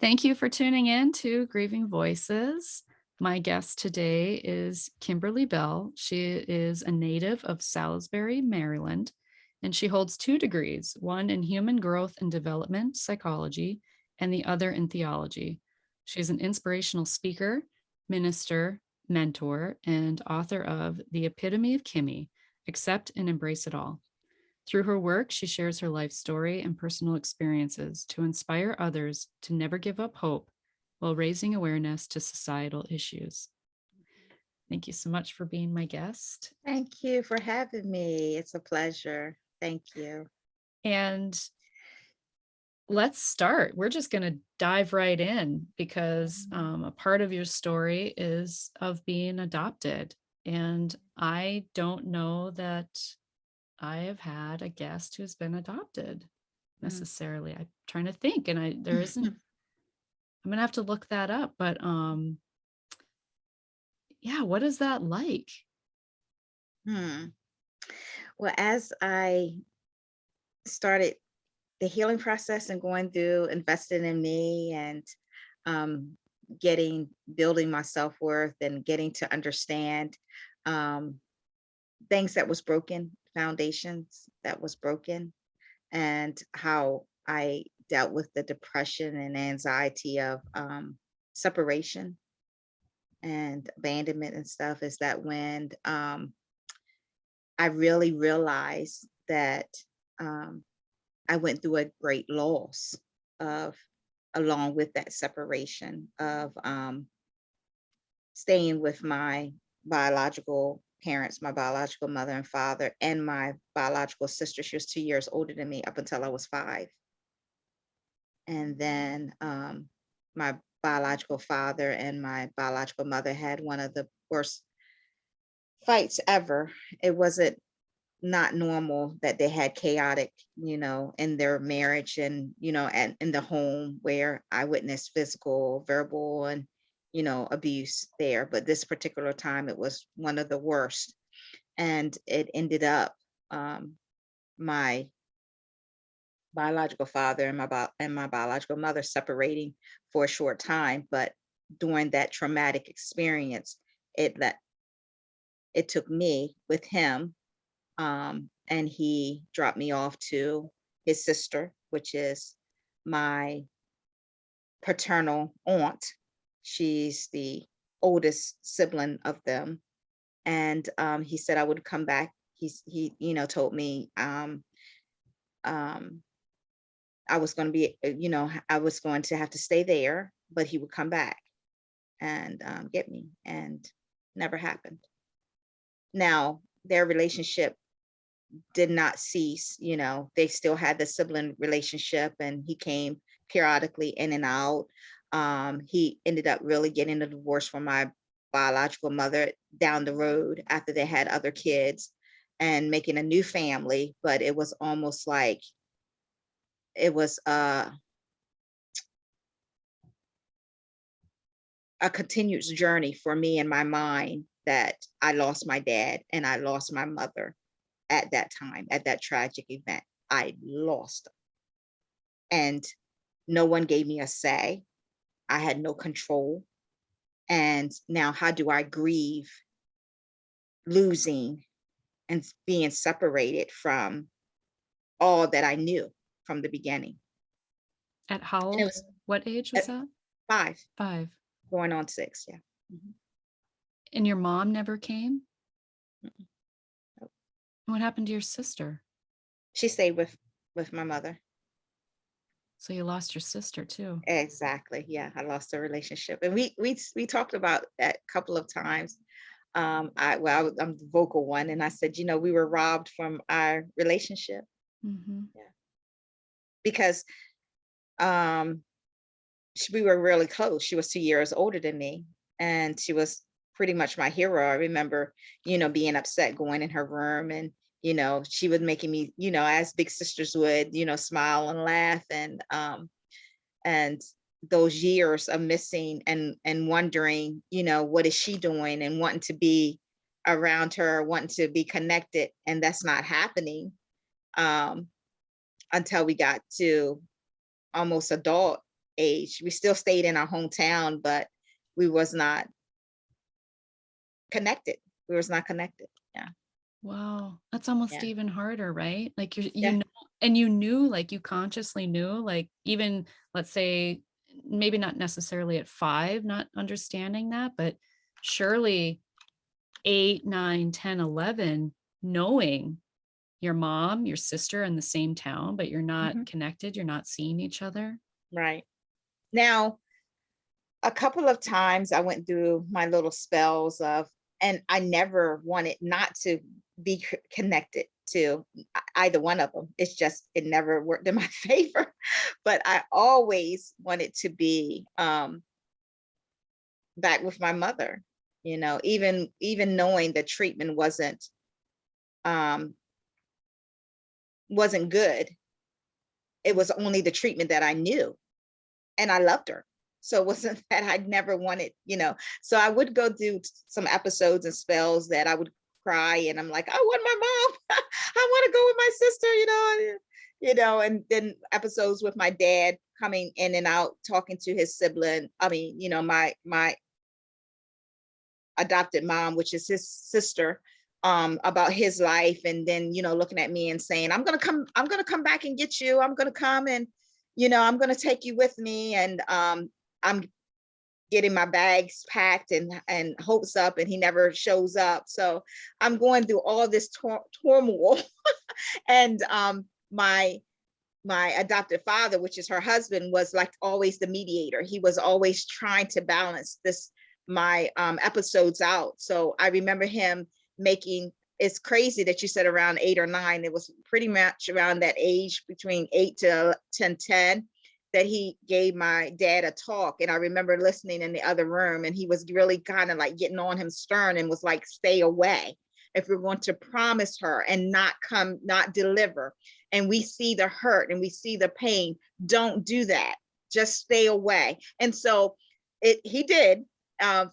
Thank you for tuning in to Grieving Voices. My guest today is Kimberly Bell. She is a native of Salisbury, Maryland, and she holds 2 degrees, one in human growth and development psychology, and the other in theology. She's an inspirational speaker, minister, mentor, and author of The Epitome of Kimmy, Accept and Embrace It All. Through her work, she shares her life story and personal experiences to inspire others to never give up hope while raising awareness to societal issues. Thank you so much for being my guest. Thank you for having me. It's a pleasure. Thank you. And let's start. We're just going to dive right in because a part of your story is of being adopted. And I don't know that I have had a guest who's been adopted necessarily. I'm trying to think, and there isn't. I'm gonna have to look that up. But yeah, what is that like? Hmm. Well, as I started the healing process and going through investing in me and um, building my self-worth and getting to understand um, things that was broken, foundations that was broken, and how I dealt with the depression and anxiety of separation and abandonment and stuff, is that when I really realized that um, I went through a great loss of, along with that separation of staying with my biological parents, my biological mother and father, and my biological sister. She was 2 years older than me up until I was 5. And then my biological father and my biological mother had one of the worst fights ever. It wasn't not normal that they had chaotic, in their marriage and, and in the home where I witnessed physical, verbal, and, abuse there. But this particular time, it was one of the worst. And it ended up my biological father and my biological mother separating for a short time. But during that traumatic experience, it let it took me with him, and he dropped me off to his sister, which is my paternal aunt. She's the oldest sibling of them, and he said I would come back. He told me um, I was going to be, I was going to have to stay there, but he would come back and get me, and never happened. Now their relationship did not cease. They still had the sibling relationship, and he came periodically in and out. He ended up really getting a divorce from my biological mother down the road after they had other kids and making a new family. But it was almost like it was a continuous journey for me in my mind, that I lost my dad and I lost my mother at that time, at that tragic event. I lost them. And no one gave me a say. I had no control. And now, how do I grieve losing and being separated from all that I knew from the beginning? At how And it old? was What age was at that? 5, 5. going on 6. Yeah. Mhm. And your mom never came? Mm-mm. Nope. What happened to your sister? She stayed with my mother. So you lost your sister too. Exactly. Yeah, I lost a relationship, and we talked about that a couple of times. I'm the vocal one, and I said, we were robbed from our relationship. Mm-hmm. Yeah, because um, we were really close. She was 2 years older than me, and she was pretty much my hero. I remember, being upset, going in her room, and she was making me, as big sisters would, smile and laugh, and those years of missing and wondering, what is she doing, and wanting to be around her, wanting to be connected, and that's not happening um, until we got to almost adult. age. We still stayed in our hometown, but we was not connected. We was not connected. Yeah. Wow, that's almost Yeah. even harder, right? Like you Yeah. know, and you knew, like you consciously knew, like even let's say maybe not necessarily at 5, not understanding that, but surely 8, 9, 10, 11, knowing your mom, your sister in the same town, but you're not Mhm. connected, you're not seeing each other. Right. Now, a couple of times I went through my little spells of, and I never wanted not to be connected to either one of them. It's just, it never worked in my favor. But I always wanted to be back with my mother, even knowing the treatment um, wasn't good. It was only the treatment that I knew, and I loved her. So it wasn't that I'd never wanted. So I would go through some episodes and spells that I would cry, and I'm like, I want my mom. I want to go with my sister. And then episodes with my dad coming in and out, talking to his sibling. I mean, my adopted mom, which is his sister, about his life, and then looking at me and saying, I'm gonna come back and get you. I'm gonna come, and I'm gonna take you with me. And I'm getting my bags packed and hopes up, and he never shows up. So I'm going through all this turmoil. And my adopted father, which is her husband, was like always the mediator. He was always trying to balance my episodes out. So I remember him making, it's crazy that you said around 8 or 9. It was pretty much around that age, between 8 to 10, that he gave my dad a talk. And I remember listening in the other room, and he was really kind of like getting on him stern, and was like, stay away. If you're going to promise her and not deliver, and we see the hurt and we see the pain, don't do that. Just stay away. And so he did.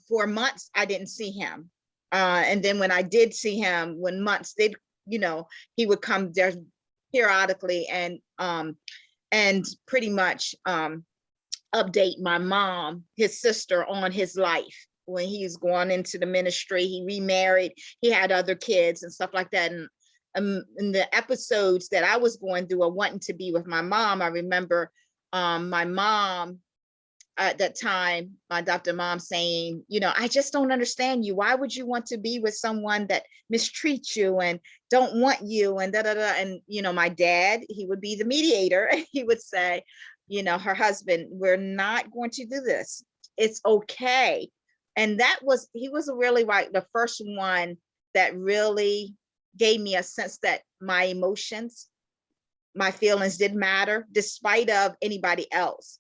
For months, I didn't see him. And then when I did see him, when months did, he would come there periodically, and pretty much update my mom, his sister, on his life. When he's going into the ministry, he remarried, he had other kids and stuff like that. And in the episodes that I was going through or wanting to be with my mom, I remember my mom at that time, my adopted mom, saying, I just don't understand you. Why would you want to be with someone that mistreats you and don't want you, and da da da. And my dad, he would be the mediator. He would say, her husband, we're not going to do this. It's okay. And he was really like the first one that really gave me a sense that my emotions, my feelings did matter, despite of anybody else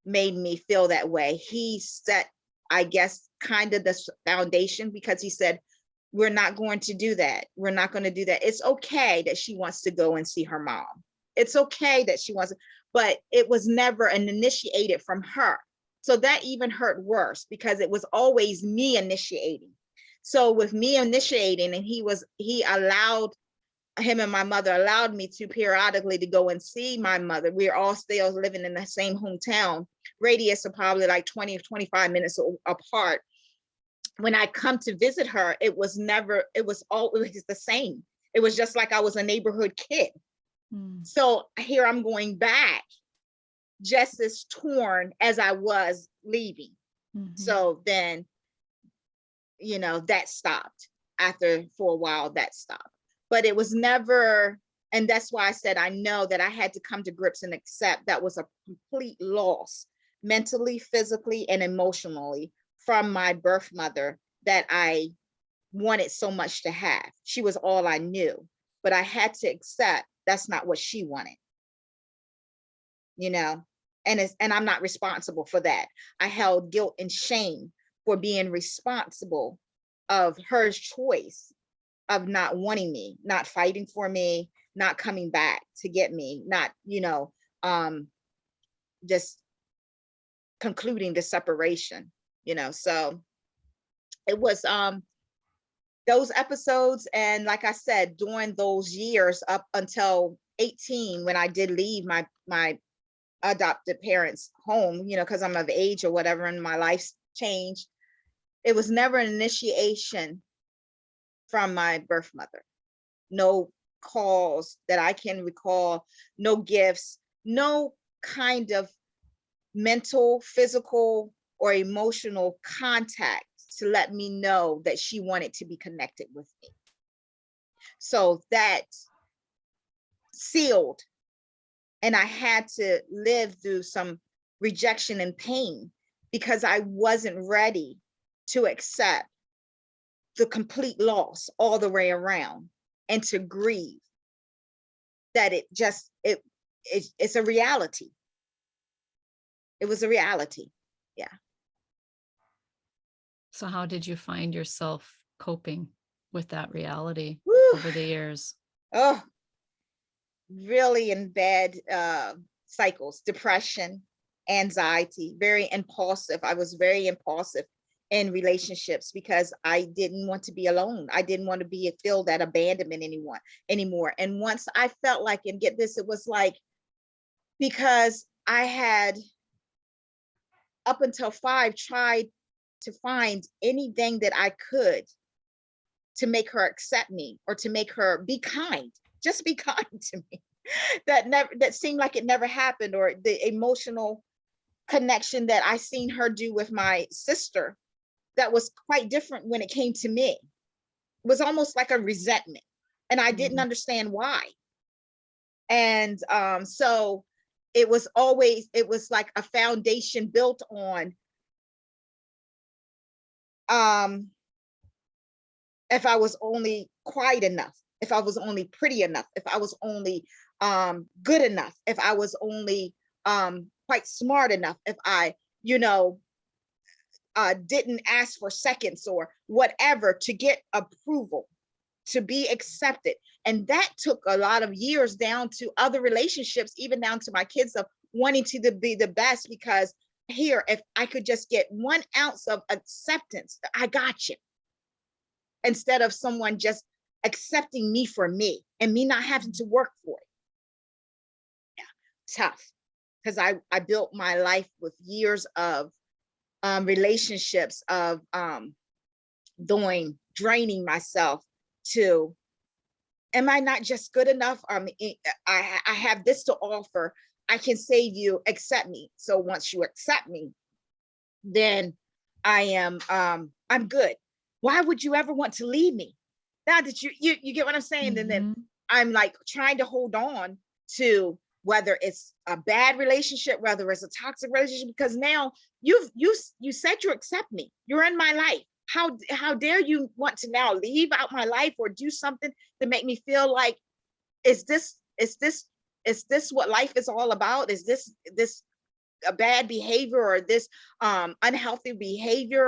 made me feel that way. He set, I guess, kind of the foundation, because he said, we're not going to do that. We're not going to do that. It's okay that she wants to go and see her mom. It's okay that she wants to, but it was never an initiated from her. So that even hurt worse, because it was always me initiating. So with me initiating, and he allowed, him and my mother allowed me to periodically to go and see my mother. We're all still living in the same hometown, radius of probably like 20 or 25 minutes apart. When I come to visit her, it was always the same. It was just like I was a neighborhood kid. Mm. So here I'm going back, just as torn as I was leaving. Mhm. So then, that stopped. For a while, that stopped. But it was never, and that's why I said I know that I had to come to grips and accept that was a complete loss, mentally, physically, and emotionally, from my birth mother that I wanted so much to have. She was all I knew, but I had to accept that's not what she wanted, you know, and I'm not responsible for that. I held guilt and shame for being responsible of her choice of not wanting me, not fighting for me, not coming back to get me, not, um, just concluding the separation. So it was those episodes. And like I said, during those years up until 18, when I did leave my adopted parents home, because I'm of age or whatever, and my life's changed. It was never an initiation from my birth mother. No calls that I can recall, no gifts, no kind of mental, physical, or emotional contact to let me know that she wanted to be connected with me. So that sealed, and I had to live through some rejection and pain because I wasn't ready to accept the complete loss all the way around, and to grieve that it's a reality. It was a reality. Yeah. So how did you find yourself coping with that reality Whew. over the years? Oh, really in bad cycles, depression, anxiety, very impulsive. I was very impulsive in relationships because I didn't want to be alone. I didn't want to feel that abandonment anymore. And once I felt like, and get this, it was like, because I had up until 5 tried to find anything that I could to make her accept me, or to make her be kind, just be kind to me. That seemed like it never happened, or the emotional connection that I seen her do with my sister that was quite different when it came to me. It was almost like a resentment, and I didn't Mm. understand why. And so it was like a foundation built on if I was only quiet enough, if I was only pretty enough, if I was only good enough, if I was only quite smart enough, if I, didn't ask for seconds or whatever to get approval, to be accepted. And that took a lot of years, down to other relationships, even down to my kids, of wanting to be the best, because here, if I could just get 1 ounce of acceptance, I got you. Instead of someone just accepting me for me and me not having to work for it. Yeah, tough. Because I built my life with years of relationships, of draining myself to, am I not just good enough? I have this to offer. I can save you, accept me. So once you accept me, then I'm good. Why would you ever want to leave me? Now that you get what I'm saying? And then Mhm. I'm like trying to hold on to, whether it's a bad relationship, whether it's a toxic relationship, because now you said you accept me. You're in my life. How dare you want to now leave out my life, or do something to make me feel like, is this what life is all about? Is this a bad behavior, or this unhealthy behavior,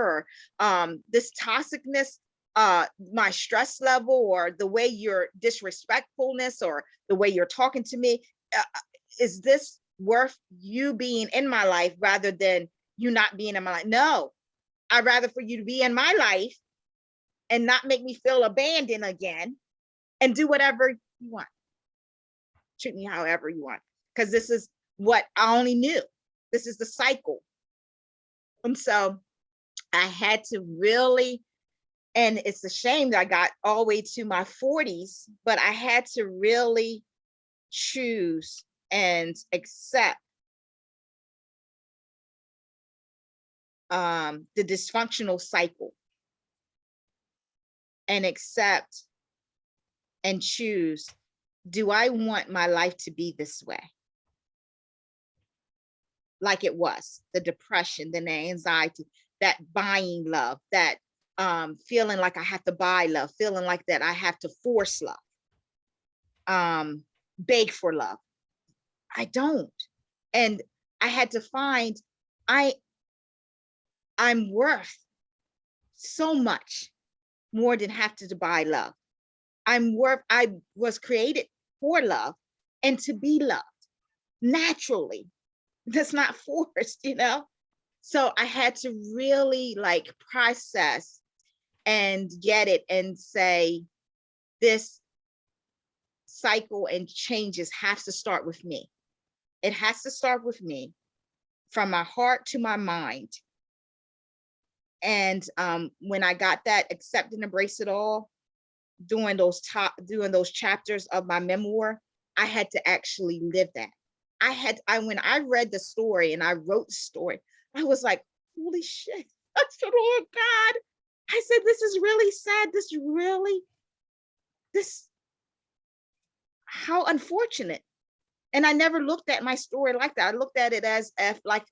or this toxicness, my stress level, or the way you're disrespectfulness, or the way you're talking to me, uh, is this worth you being in my life rather than you not being in my life? No, I'd rather for you to be in my life and not make me feel abandoned again, and do whatever you want, treat me however you want, because this is what I only knew. This is the cycle. And so I had to really, and it's a shame that I got all the way to my 40s, but I had to really choose and accept the dysfunctional cycle, and accept and choose, do I want my life to be this way? Like it was, the depression, then the anxiety, that buying love, that feeling like I have to buy love, feeling like that I have to force love, beg for love. I don't. And I had to find, I I'm worth so much more than have to buy love. I was created for love and to be loved naturally. That's not forced. So I had to really like process and get it, and say, this cycle and changes has to start with me. It has to start with me, from my heart to my mind. And when I got that accept and embrace it all, doing those chapters of my memoir, I had to actually live that. I when I read the story and I wrote the story, I was like, holy shit. I said, oh God. I said, this is really sad. This, how unfortunate. And I never looked at my story like that. I looked at it as if like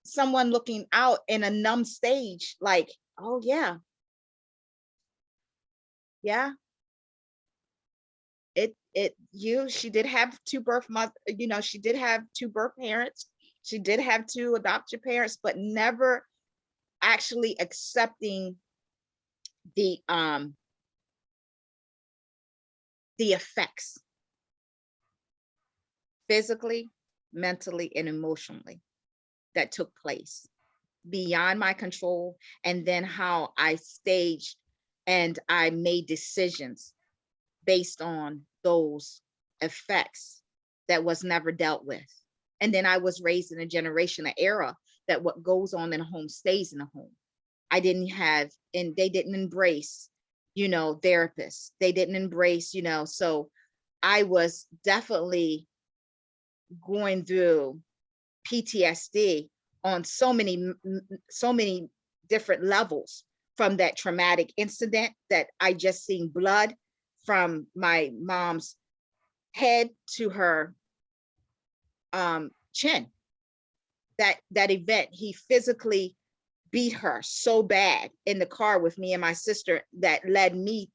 someone looking out in a numb stage, like, oh yeah, yeah, she did have she did have two birth parents. She did have two adoptive parents, but never actually accepting the um the effects physically, mentally, and emotionally that took place beyond my control, and then how I staged and I made decisions based on those effects that was never dealt with. And then I was raised in a generation, an era that what goes on in a home stays in a home. I didn't have, and they didn't embrace, therapists. They didn't embrace, so I was definitely going through PTSD on so many different levels from that traumatic incident that I just seen blood from my mom's head to her chin. That event, he physically beat her so bad in the car with me and my sister that led me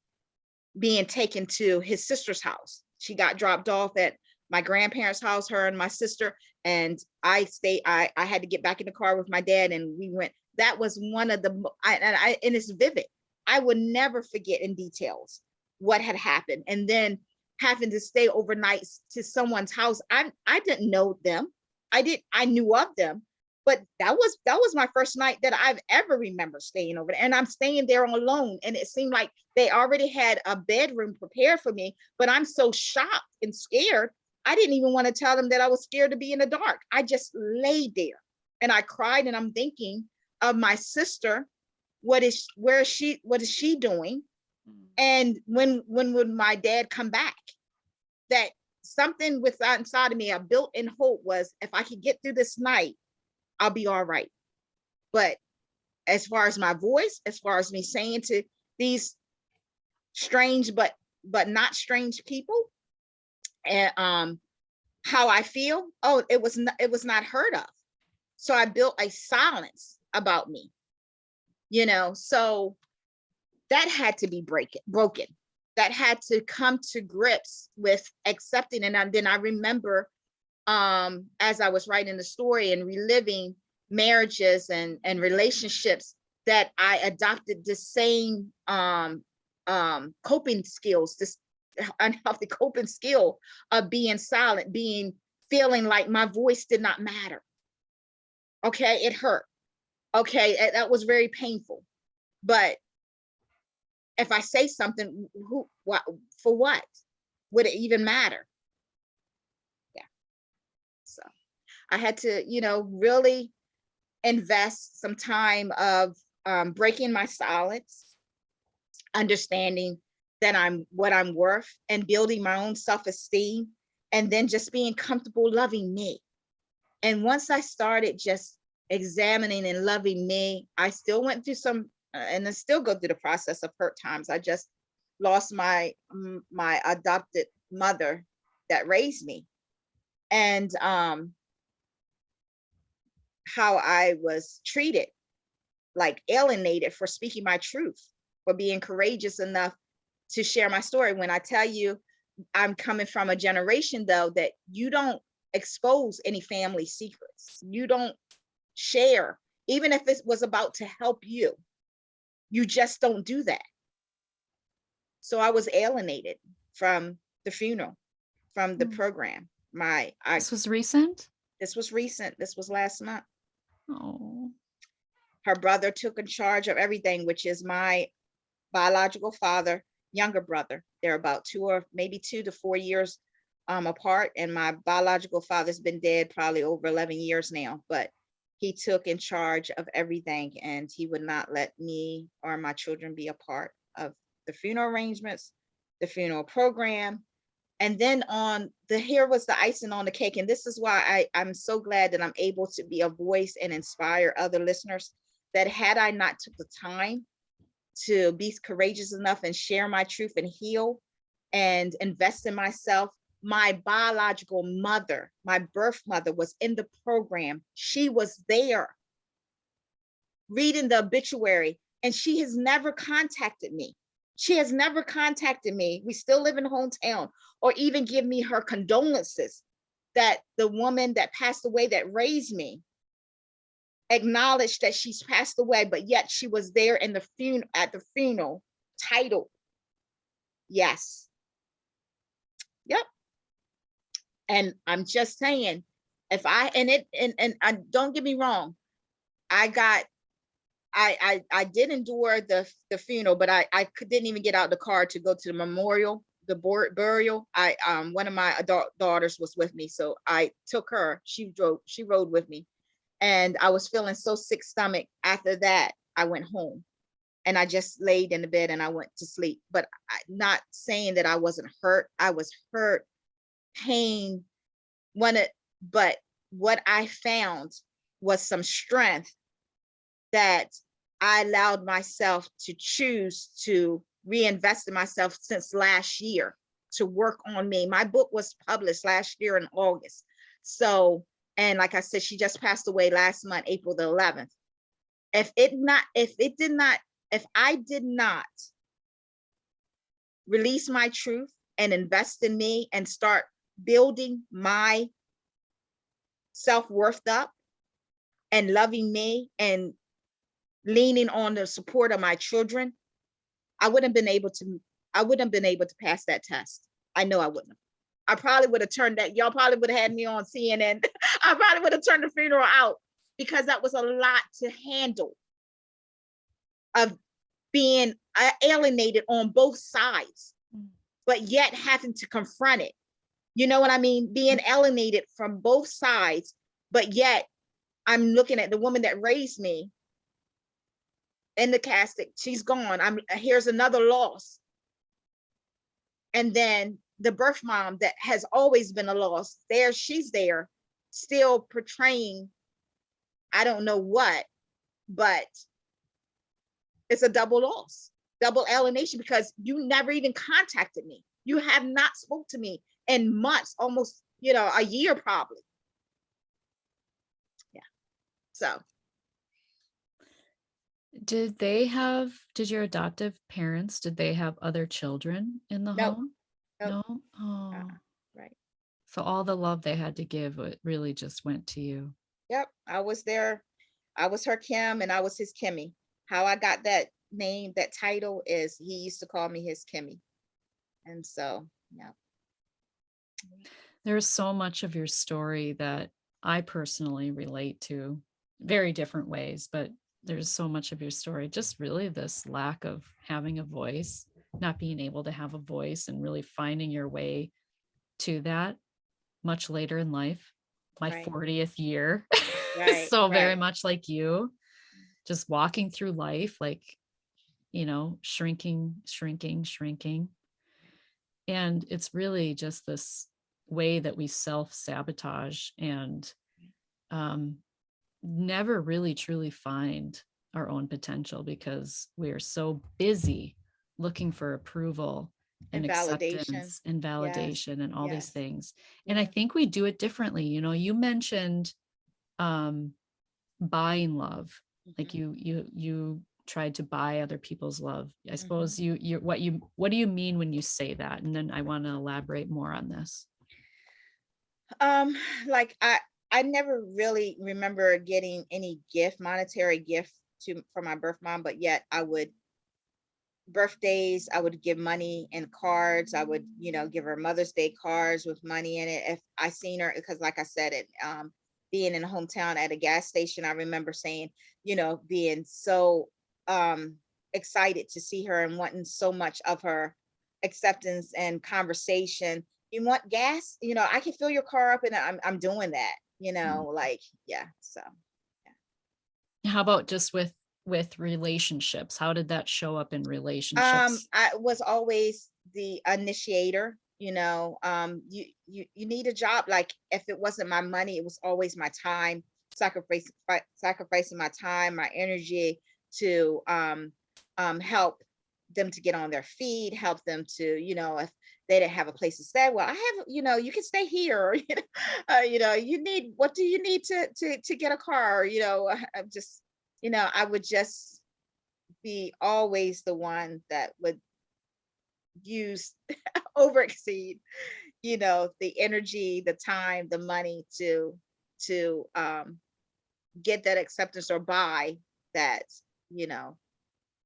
being taken to his sister's house. She got dropped off at my grandparents' house, her and my sister, and I had to get back in the car with my dad, and we went. That was one of the, and it's vivid. I would never forget in details what had happened. And then having to stay overnight to someone's house. I didn't know them. I knew of them, but that was my first night that I've ever remember staying over there. And I'm staying there alone. And it seemed like they already had a bedroom prepared for me, but I'm so shocked and scared. I didn't even want to tell them that I was scared to be in the dark. I just laid there and I cried, and I'm thinking of my sister. What is she doing? And when would my dad come back? That something within inside of me, a built-in hope was, if I could get through this night, I'll be all right. But as far as my voice, as far as me saying to these strange but not strange people, and how I feel, oh, it was not heard of. So I built a silence about me, so that had to be broken. That had to come to grips with accepting. And then I remember, as I was writing the story and reliving marriages and relationships, that I adopted the same coping skills, this unhealthy coping skill of being silent, feeling like my voice did not matter. Okay, it hurt. Okay, that was very painful. But if I say something, for what? Would it even matter? Yeah. So I had to, really invest some time of breaking my silence, understanding that I'm what I'm worth, and building my own self-esteem, and then just being comfortable loving me. And once I started just examining and loving me, I still went through some, and I still go through the process of hurt times. I just lost my adopted mother that raised me, and how I was treated, like alienated for speaking my truth, for being courageous enough to share my story. When I tell you, I'm coming from a generation, though, that you don't expose any family secrets. You don't share, even if it was about to help you. You just don't do that. So I was alienated from the funeral, from the program. This was recent? This was recent. This was last month. Oh. Her brother took in charge of everything, which is my biological father, younger brother. They're about 2 to 4 years apart, and my biological father's been dead probably over 11 years now, but he took in charge of everything, and he would not let me or my children be a part of the funeral arrangements, the funeral program. And then on the here was the icing on the cake. And this is why I'm so glad that I'm able to be a voice and inspire other listeners, that had I not took the time to be courageous enough and share my truth and heal and invest in myself, my biological mother, my birth mother, was in the program. She was there reading the obituary, and she has never contacted me. She has never contacted me. We still live in hometown, or even give me her condolences that the woman that passed away that raised me acknowledged that she's passed away, but yet she was there in the at the funeral, titled. Yes. Yep. And I'm just saying, if I and don't get me wrong, I got I did endure the funeral, but I didn't even get out the car to go to the memorial, the burial. I one of my adult daughters was with me, so I took her. She rode with me, and I was feeling so sick stomach. After that, I went home, and I just laid in the bed and I went to sleep. But not saying that I wasn't hurt. I was hurt, pain, but what I found was some strength that I allowed myself to choose to reinvest in myself since last year, to work on me. My book was published last year in August. So, and like I said, she just passed away last month, April the 11th. If I did not release my truth and invest in me and start building my self-worth up and loving me and leaning on the support of my children, I wouldn't have been able to pass that test. I know I wouldn't have. I probably would have turned that, y'all probably would have had me on CNN. I probably would have turned the funeral out, because that was a lot to handle, of being alienated on both sides, but yet having to confront it. You know what I mean? Being alienated from both sides, but yet I'm looking at the woman that raised me in the casket. She's gone. Here's another loss. And then the birth mom that has always been a loss, she's there still portraying, I don't know what, but it's a double loss, double alienation, because you never even contacted me. You have not spoke to me in months, almost, a year probably. Yeah. So. Did your adoptive parents, did they have other children in the Nope. home? Nope. No? Oh. Right. So all the love they had to give, it really just went to you. Yep. I was there. I was her Kim and I was his Kimmy. How I got that name, that title, is he used to call me his Kimmy. And so, yeah. There's so much of your story that I personally relate to, very different ways, but there's so much of your story, just really this lack of having a voice, not being able to have a voice, and really finding your way to that much later in life. My Right. 40th year. Right. So very Right. much like you, just walking through life, like, shrinking, shrinking, shrinking. And it's really just this way that we self-sabotage and never really truly find our own potential, because we're so busy looking for approval and And validation. acceptance and Yes. validation and all these Yes. things. And I Yes. think we do it differently. You mentioned buying love, like you tried to buy other people's love. I suppose what do you mean when you say that? And then I want to elaborate more on this. Like I never really remember getting any monetary gift from my birth mom, but yet birthdays, I would give money and cards. I would, give her Mother's Day cards with money in it. If I seen her, because like I said, being in a hometown at a gas station, I remember saying, being so excited to see her and wanting so much of her acceptance and conversation, you want gas? I can fill your car up, and I'm doing that, Mm. like, yeah. So, How about just with relationships? How did that show up in relationships? I was always the initiator. You need a job. Like, if it wasn't my money, it was always my time, sacrificing my time, my energy to help them to get on their feet, help them to, if they didn't have a place to stay. Well, I have, you can stay here. Or, you need, what do you need to get a car? I'm just, I would just be always the one that would use over exceed, the energy, the time, the money to get that acceptance or buy that, you know,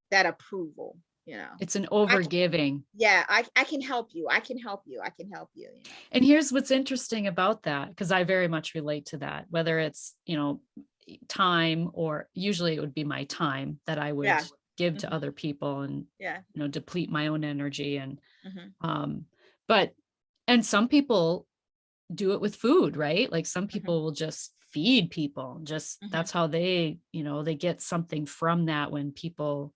that approval, you know. It's an I c- overgiving. yeah, I can help you. I can help you. I can help you. And here's what's interesting about that, because I very much relate to that, whether it's, time, or usually it would be my time that I would Yeah. give to Hmm. other people and, Yeah. deplete my own energy. And, Hmm. um, but, and some people do it with food, right? Like some Hmm. people will just feed people, just Hmm. that's how they get something from that when people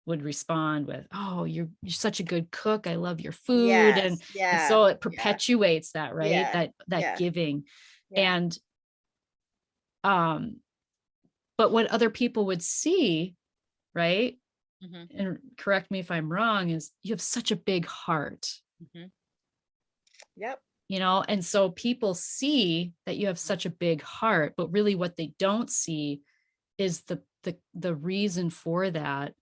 would respond with, "Oh, you're such a good cook. I love your food." And Yes. Yeah. so it Yeah. perpetuates that, right? Yeah. That Yeah. giving. Yeah. And um but what other people would see, right? Hmm. And correct me if I'm wrong, is you have such a big heart. Hmm. Yep. And so people see that you have such a big heart, but really what they don't see is the reason for that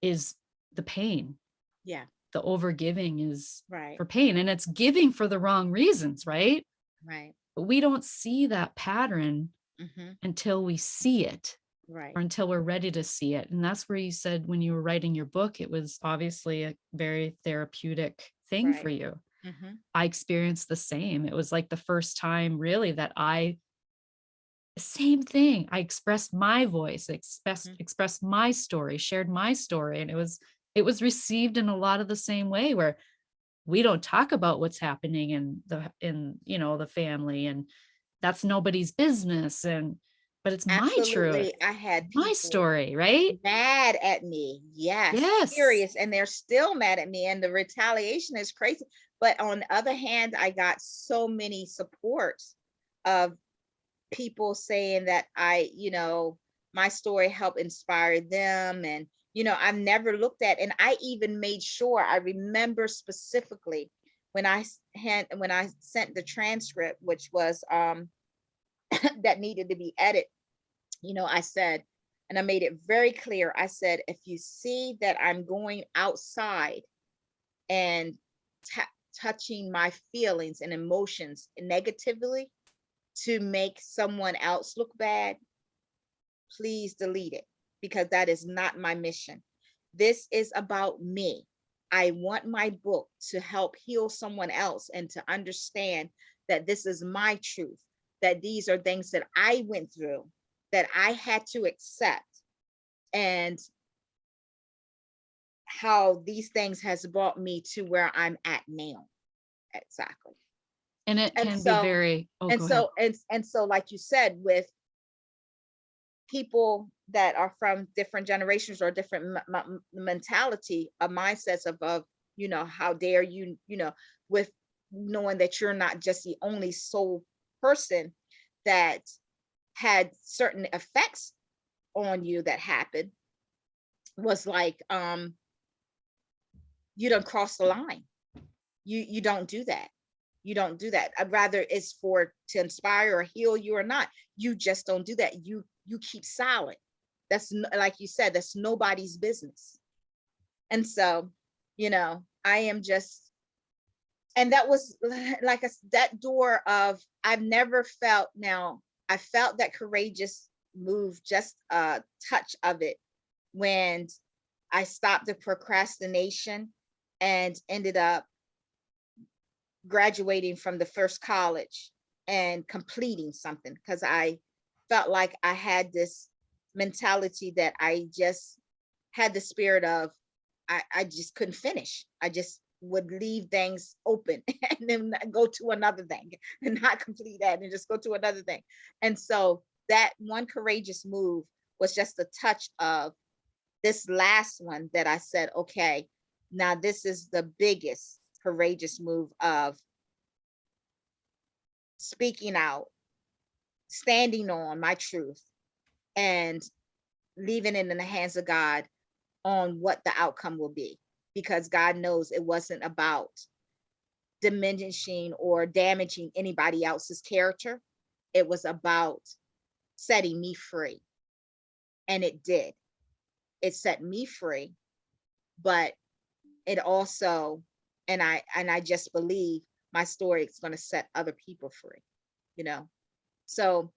is the pain. Yeah. The overgiving is Right. for pain, and it's giving for the wrong reasons, right? Right. But we don't see that pattern Hmm. until we see it, Right. or until we're ready to see it. And that's where you said when you were writing your book, it was obviously a very therapeutic thing for Right. you. Hmm. I experienced the same. It was like the first time really that same thing. I expressed my voice, expressed my story, shared my story. And it was received in a lot of the same way, where we don't talk about what's happening in the family, and that's nobody's business. But it's my truth, Absolutely. I had my people story, right? mad at me. Yes, Yes. furious. And they're still mad at me. And the retaliation is crazy. But on the other hand, I got so many supports of people saying that my story helped inspire them. And, I've never looked at, and I even made sure, I remember specifically when I sent the transcript, which was that needed to be edited. I said, and I made it very clear. I said, if you see that I'm going outside and touching my feelings and emotions negatively to make someone else look bad, please delete it, because that is not my mission. This is about me. I want my book to help heal someone else and to understand that this is my truth, that these are things that I went through, that I had to accept, and how these things has brought me to where I'm at now. Exactly. And it And can be so, very, oh, and go ahead. so, and so, like you said, with people that are from different generations or different mentality, mindsets of how dare you, with knowing that you're not just the only sole person that had certain effects on you that happened, was like, you don't cross the line. You don't do that. You don't do that. I'd rather it's for to inspire or heal you or not. You just don't do that. You keep silent. Like you said, that's nobody's business. And so, I am just, and that was like that door of, I've never felt, now I felt that courageous move, just a touch of it, when I stopped the procrastination and ended up graduating from the first college and completing something, because I felt like I had this mentality that I just had the spirit of, I just couldn't finish. I just would leave things open and then go to another thing and not complete that and just go to another thing. And so that one courageous move was just a touch of this last one that I said, okay, now this is the biggest courageous move of speaking out, standing on my truth, and leaving it in the hands of God on what the outcome will be. Because God knows it wasn't about diminishing or damaging anybody else's character. It was about setting me free. And it did. It set me free, but it also, and I just believe my story is going to set other people free, you know. So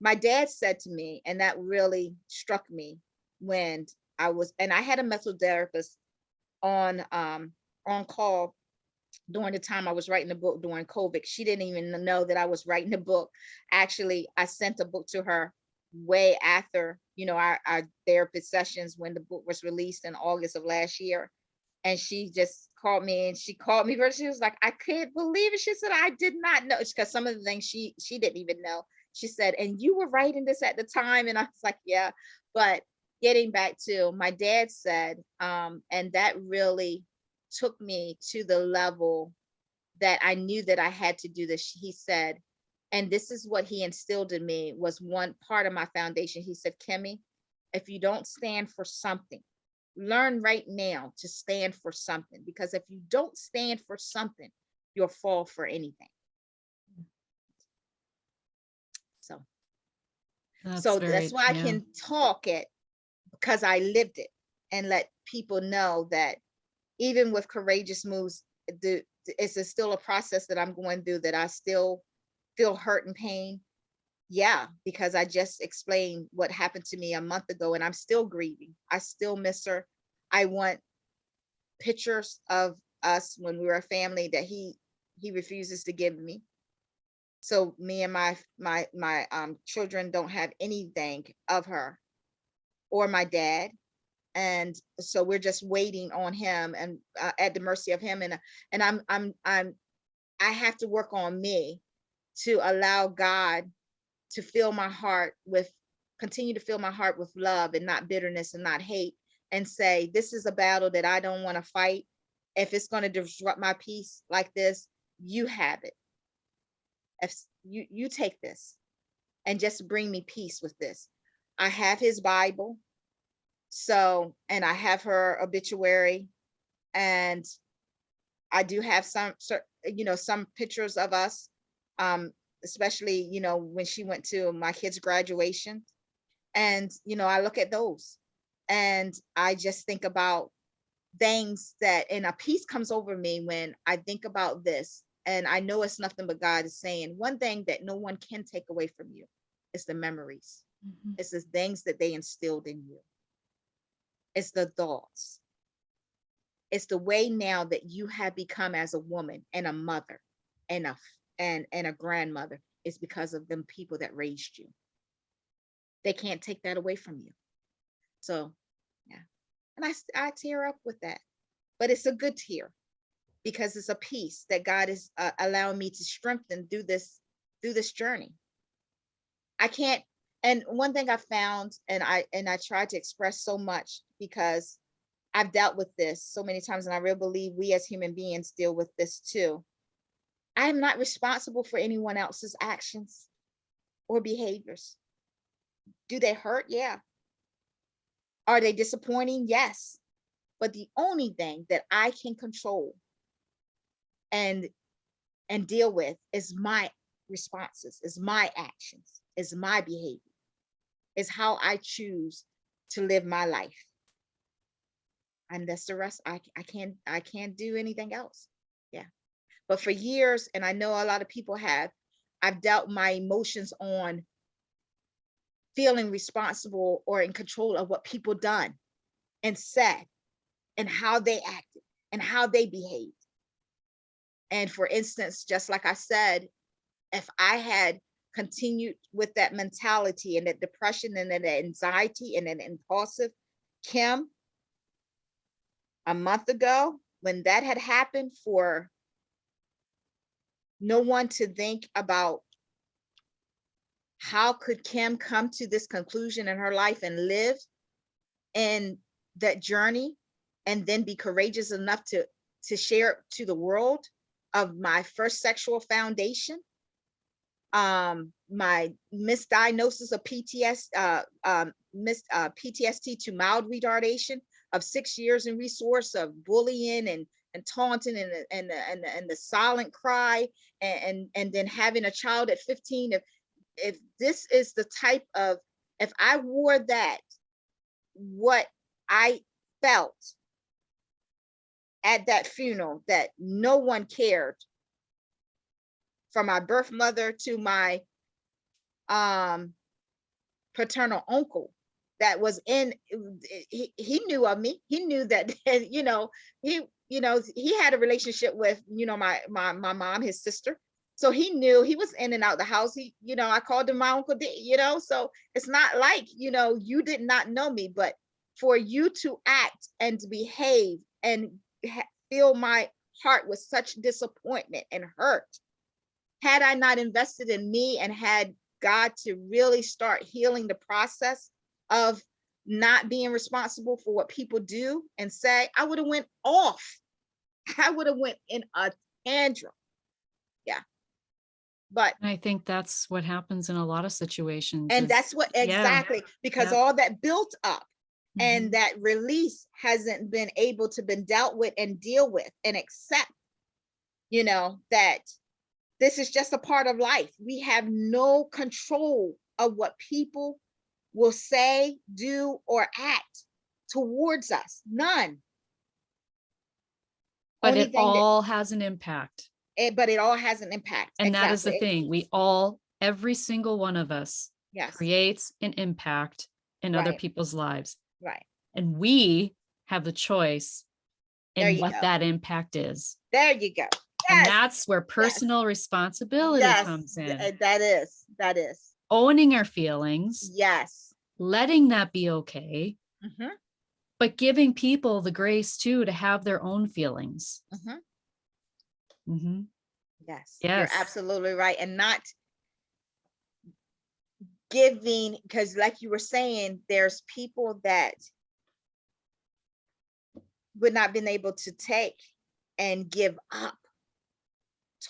my dad said to me, and that really struck me when and I had a mental therapist on call during the time I was writing the book during COVID. She didn't even know that I was writing a book. Actually, I sent a book to her way after, our therapist sessions when the book was released in August of last year. And she just called me and she called me first. She was like, I can't believe it. She said, I did not know. It's because some of the things she didn't even know. She said, and you were writing this at the time. And I was like, yeah. But getting back to my dad said, and that really took me to the level that I knew that I had to do this. He said, and this is what he instilled in me was one part of my foundation. He said, Kimmy, if you don't stand for something, learn right now to stand for something, because if you don't stand for something, you'll fall for anything. So, That's so that's very, why I yeah. can talk it, because I lived it, and let people know that even with courageous moves, it's still a process that I'm going through, that I still feel hurt and pain. Yeah, because I just explained what happened to me a month ago and I'm still grieving. I still miss her. I want pictures of us when we were a family that he refuses to give me. So me and my children don't have anything of her or my dad. And so we're just waiting on him and at the mercy of him. And I have to work on me to allow God to fill my heart with, continue to fill my heart with love and not bitterness and not hate, and say, this is a battle that I don't want to fight. If it's going to disrupt my peace like this, you have it. If you take this and just bring me peace with this. I have his Bible. So, and I have her obituary, and I do have some pictures of us, especially, when she went to my kids' graduation. And, I look at those and I just think about things that, and a peace comes over me when I think about this. And I know it's nothing but God is saying one thing that no one can take away from you is the memories. Mhm. It's the things that they instilled in you. It's the thoughts. It's the way now that you have become as a woman and a mother and a grandmother. It's because of them people that raised you. They can't take that away from you. So, yeah. And I tear up with that, but it's a good tear, because it's a peace that God is allowing me to strengthen through this journey. I can't. And one thing I found, and I tried to express so much, because I've dealt with this so many times, and I really believe we as human beings deal with this too. I am not responsible for anyone else's actions or behaviors. Do they hurt? Yeah. Are they disappointing? Yes. But the only thing that I can control and deal with is my responses, is my actions, is my behavior, is how I choose to live my life. And that's the rest. I can't do anything else. Yeah. But for years, and I know a lot of people have, I've dealt my emotions on feeling responsible or in control of what people done and said and how they acted and how they behaved. And for instance, just like I said, if I had continued with that mentality and that depression and that anxiety and an impulsive Kim a month ago, when that had happened, for no one to think about how could Kim come to this conclusion in her life and live in that journey, and then be courageous enough to share it to the world, of my first sexual foundation, my misdiagnosis of PTSD to mild retardation, of 6 years in resource, of bullying and taunting, and the silent cry, and then having a child at 15. If this is the type of, if I wore that, what I felt at that funeral, that no one cared, from my birth mother to my um paternal uncle that was in, he knew of me. He knew that he he had a relationship with my mom, his sister. So he knew, he was in and out the house. I called him my uncle so it's not like you did not know me, but for you to act and to behave and fill my heart with such disappointment and hurt, had I not invested in me and had God to really start healing the process of not being responsible for what people do and say, I would have went off. I would have went in a tantrum. Yeah. But And I think that's what happens in a lot of situations and is, that's what, yeah, exactly, because yeah. all that built up and Mhm. that release hasn't been able to been dealt with and deal with and accept, that this is just a part of life. We have no control of what people will say, do, or act towards us. None. But Only it thing that, all has an impact. but it all has an impact. And that is the Exactly. thing. Every single one of us Yes. creates an impact in other Right. people's lives. Right. And we have the choice There in you what go. that impact is. There you go. And Yes. that's where Yes. personal responsibility Yes. comes in. That is. That is. Owning our feelings, Yes. letting that be okay, Mm-hmm. but giving people the grace too to have their own feelings. Mm-hmm. Mm-hmm. Yes. You're Yes. absolutely right. And not giving, because like you were saying, there's people that would not been able to take and give up,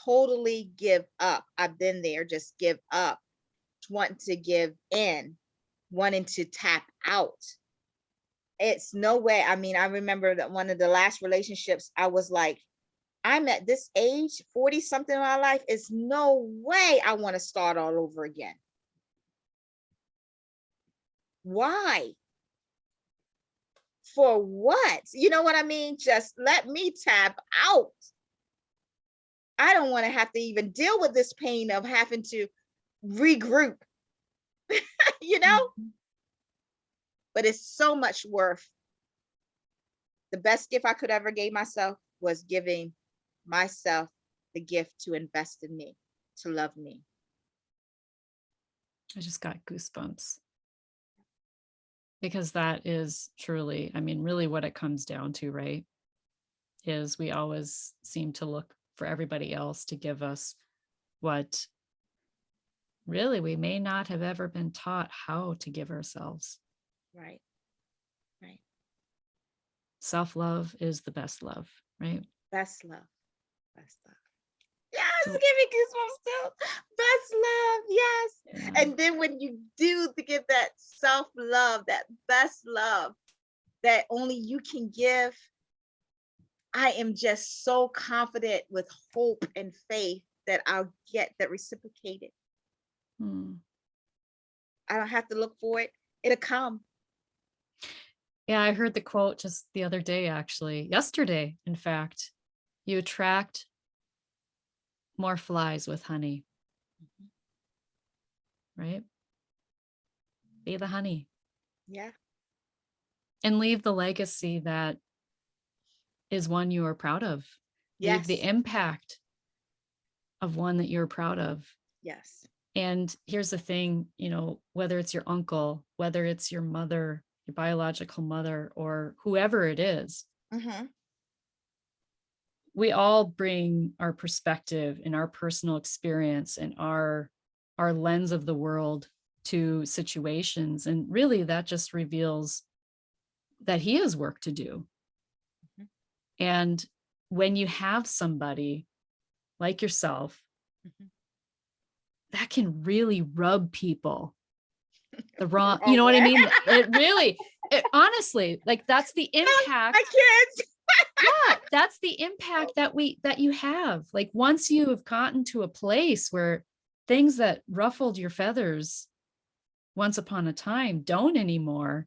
totally give up. I've been there, just give up, wanting to give in, wanting to tap out. It's no way. I mean, I remember that one of the last relationships, I was like, I'm at this age, 40 something in my life, is no way I want to start all over again. Why? For what? You know what I mean? Just let me tap out. I don't want to have to even deal with this pain of having to regroup, you know? Mhm. But it's so much worth. The best gift I could ever give myself was giving myself the gift to invest in me, to love me. I just got goosebumps because that is truly, I mean, really what it comes down to, right? Is we always seem to look for everybody else to give us what really we may not have ever been taught how to give ourselves. Right. Right. Self-love is the best love, right? Best love. Best love. Yes, So, give me goosebumps still. Best love, yes. yeah. And then when you do to give that self-love, that best love that only you can give, I am just so confident with hope and faith that I'll get that reciprocated. Hmm. I don't have to look for it. It'll come. Yeah, I heard the quote just the other day, actually, yesterday, in fact. You attract more flies with honey, Mhm. right? Be the honey Yeah. and leave the legacy that is one you are proud of. Leave the Yes. impact of one that you're proud of. Yes. And here's the thing, whether it's your uncle, whether it's your mother, your biological mother, or whoever it is, Mm-hmm. we all bring our perspective and our personal experience and our lens of the world to situations, and really that just reveals that he has work to do. Mhm, And when you have somebody like yourself, mhm. that can really rub people the The wrong, you wrong know what I way. mean? It really, it honestly, like that's the My impact. kids. Yeah, that's the impact that you have. Like once you have gotten to a place where things that ruffled your feathers once upon a time don't anymore,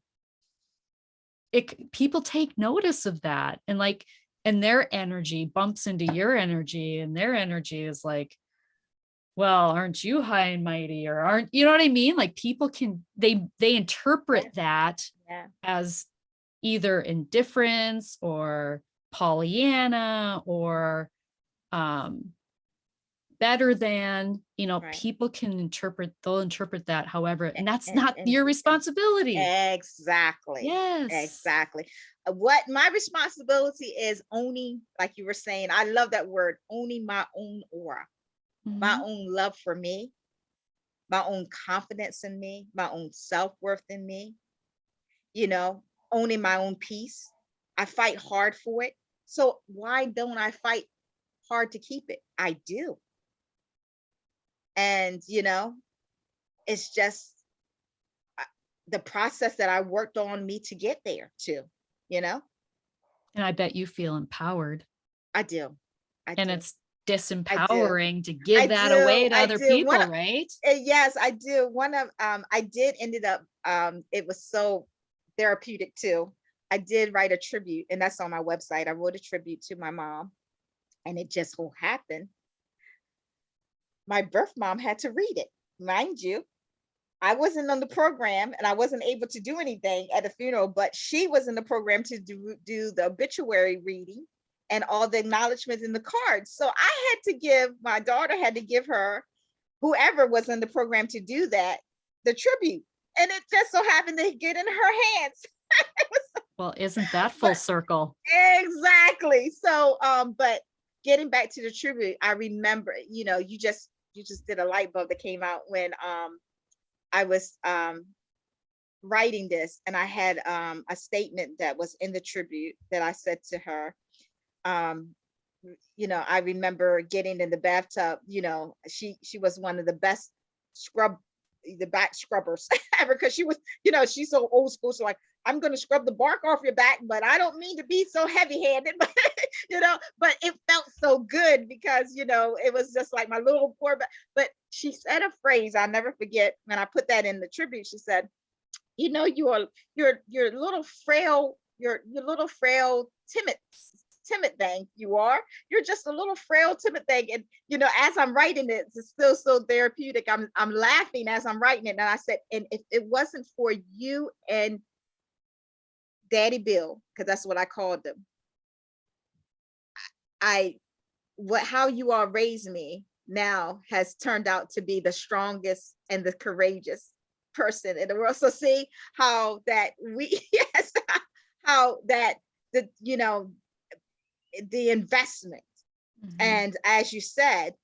people take notice of that, and like, and their energy bumps into your energy, and their energy is like, well, aren't you high and mighty, or aren't, you know what I mean? Like people can, they interpret Yeah, that yeah, as either indifference or Pollyanna or um better than, right. people can interpret, they'll interpret that however, A- and that's And not and your and responsibility. exactly, Yes. exactly. What my responsibility is owning, like you were saying, I love that word, owning my own aura, my Mhm. own love for me, my own confidence in me, my own self-worth in me, you know, owning my own peace. I fight hard for it. So why don't I fight hard to keep it? I do. And, it's just uh, the process that I worked on me to get there too, you know? And I bet you feel empowered, I do. I and do. it's I do. disempowering to I give that do. away to I other do. people, right? Yes, I do. One of I did ended up it was so therapeutic too. I did write a tribute, and that's on my website. I wrote a tribute to my mom, and it just so happened my birth mom had to read it. Mind you, I wasn't on the program and I wasn't able to do anything at the funeral, but she was in the program to do the obituary reading and all the acknowledgments in the cards. So I had to give, my daughter had to give her, whoever was in the program to do that, the tribute. And it just so happened to get in her hands. Well, isn't that full But circle? exactly. So but getting back to the tribute, I remember, you just did a light bulb that came out when I was writing this, and I had a statement that was in the tribute that I said to her. Um, I remember getting in the bathtub. She was one of the best scrub the back scrubbers ever, because she was, she's so old school. So like, I'm gonna scrub the bark off your back, but I don't mean to be so heavy-handed, but but it felt so good because it was just like my little poor but she said a phrase I'll never forget when I put that in the tribute. She said, you're a little frail, you're little frail, timid thing. You're just a little frail, timid thing. And as I'm writing it, it's still so therapeutic. I'm laughing as I'm writing it. And I said, and if it wasn't for you and Daddy Bill, because that's what I called them, I what how you all raised me now has turned out to be the strongest and the courageous person in the world. So see how that we yes, how that the investment, Mhm. and as you said,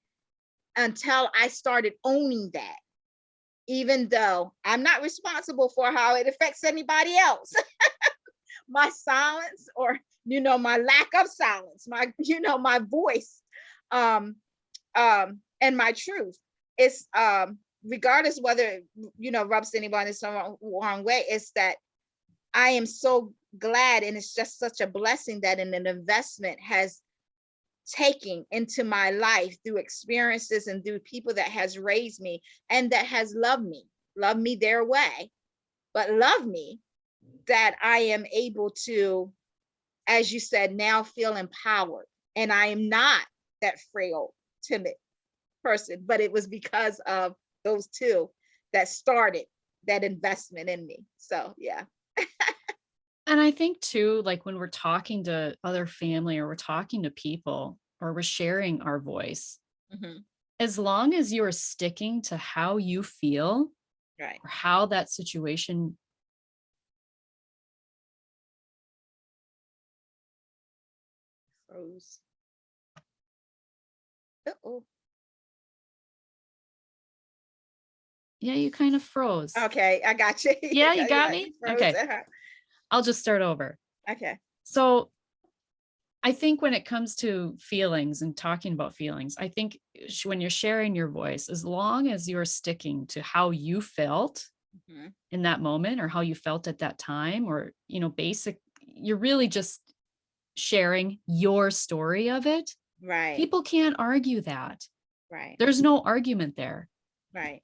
until I started owning that, even though I'm not responsible for how it affects anybody else, my silence, or my lack of silence, my my voice, um and my truth, it's regardless whether rubs anybody some wrong way, it's that I am so glad, and it's just such a blessing that an investment has taken into my life through experiences and through people that has raised me and that has loved me their way, but love me, that I am able to, as you said, now feel empowered. And I am not that frail, timid person, but it was because of those two that started that investment in me. So yeah. And I think too, like when we're talking to other family or we're talking to people or we're sharing our voice, Mhm. as long as you are sticking to how you feel Right. or how that situation, Froze. Uh-oh. Yeah, you kind of froze. Okay, I got you. Yeah, you Yeah, got like me? froze. Okay, I'll just start over. Okay. So, I think when it comes to feelings and talking about feelings, I think when you're sharing your voice, as long as you're sticking to how you felt Mhm. in that moment or how you felt at that time, or, basic, you're really just sharing your story of it. Right, People can't argue that. right, There's no argument there. right.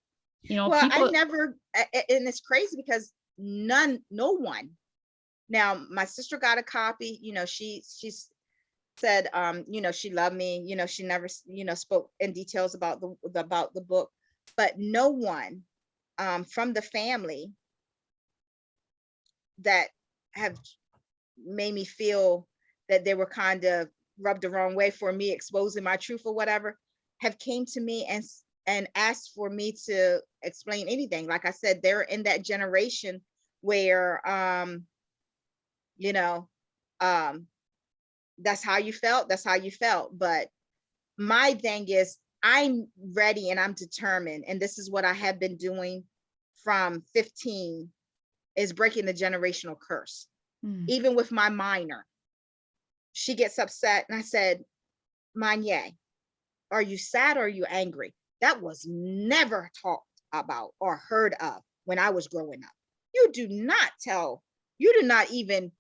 Well, I People, never, and it's crazy because no one. Now, my sister got a copy. She's said, she loved me. She never, spoke in details about the book, but no one, from the family that have made me feel that they were kind of rubbed the wrong way for me exposing my truth or whatever, have came to me and asked for me to explain anything. Like I said, they're in that generation where, you know um that's how you felt, that's how you felt. But my thing is, I'm ready and I'm determined, and this is what I have been doing from 15, is breaking the generational curse. mm, Even with my minor, she gets upset and I said, Manye, are you sad or are you angry? That was never talked about or heard of when I was growing up. You do not even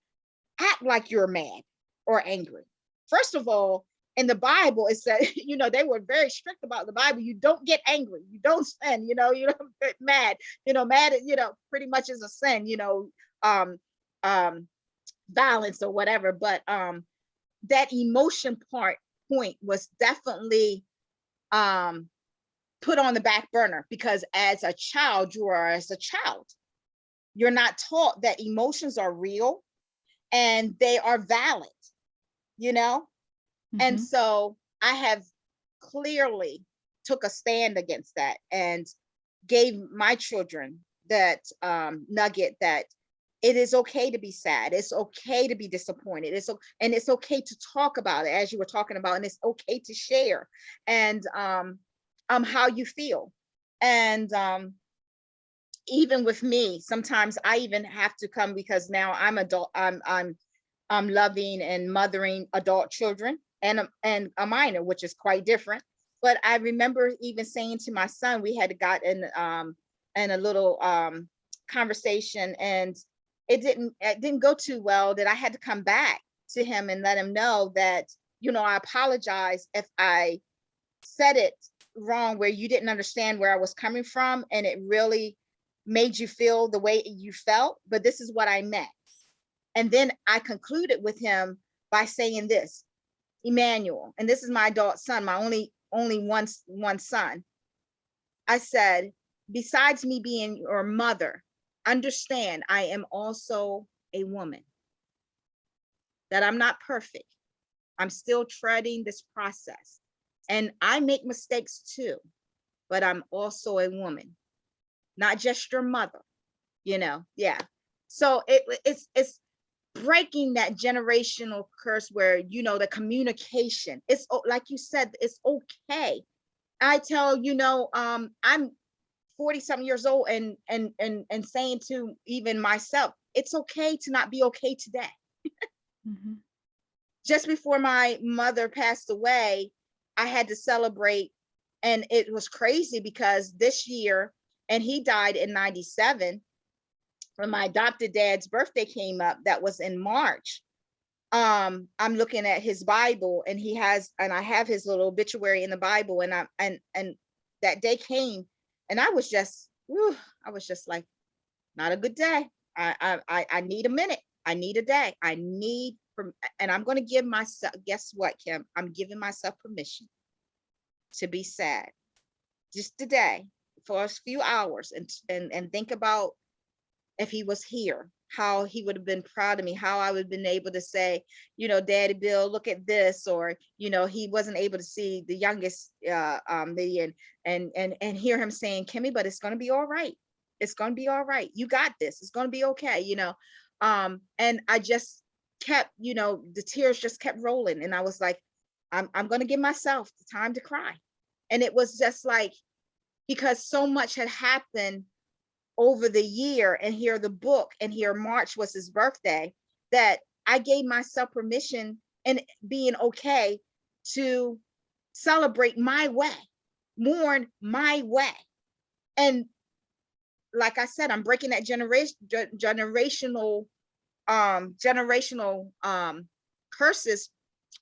act like you're mad or angry. First of all, in the Bible, it said, they were very strict about the Bible. You don't get angry. You don't sin, you don't get mad. Mad, pretty much is a sin, um, um, violence or whatever. But that emotion point was definitely um put on the back burner, because as a child, you're not taught that emotions are real and they are valid, you know and mhm, so I have clearly took a stand against that and gave my children that nugget, that it is okay to be sad, it's okay to be disappointed, and it's okay to talk about it, as you were talking about, and it's okay to share, and how you feel. And even with me, sometimes I even have to come, because now I'm adult, I'm loving and mothering adult children and a minor, which is quite different. But I remember even saying to my son, we had got in a little conversation, and it didn't go too well, that I had to come back to him and let him know that, I apologize if I said it wrong, where you didn't understand where I was coming from and it really made you feel the way you felt, but this is what I meant. And then I concluded with him by saying this, Emmanuel, and this is my adult son, my only one son. I said, besides me being your mother, understand I am also a woman, that I'm not perfect. I'm still treading this process. And I make mistakes too, but I'm also a woman, not just your mother, Yeah. So it's breaking that generational curse where, the communication. Like you said, it's okay. I tell, I'm 40 something years old, and saying to even myself, it's okay to not be okay today. mhm, Just before my mother passed away, I had to celebrate. And it was crazy because this year, and he died in 97, when my adopted dad's birthday came up, that was in March. I'm looking at his Bible, and I have his little obituary in the Bible, and that day came, and I was just, whew, I was just like, not a good day. I need a minute. I need a day. And I'm going to give myself, guess what, Kim? I'm giving myself permission to be sad just today for a few hours, and think about, if he was here, how he would have been proud of me, how I would have been able to say, Daddy Bill, look at this, or, he wasn't able to see the youngest lady, and hear him saying, Kimmy, but it's gonna be all right. It's gonna be all right. You got this. It's gonna be okay, and I just kept, the tears just kept rolling. And I was like, I'm going to give myself the time to cry. And it was just like, because so much had happened over the year, and here the book, and here March was his birthday, that I gave myself permission and being okay to celebrate my way, mourn my way. And like I said, I'm breaking that generational curses,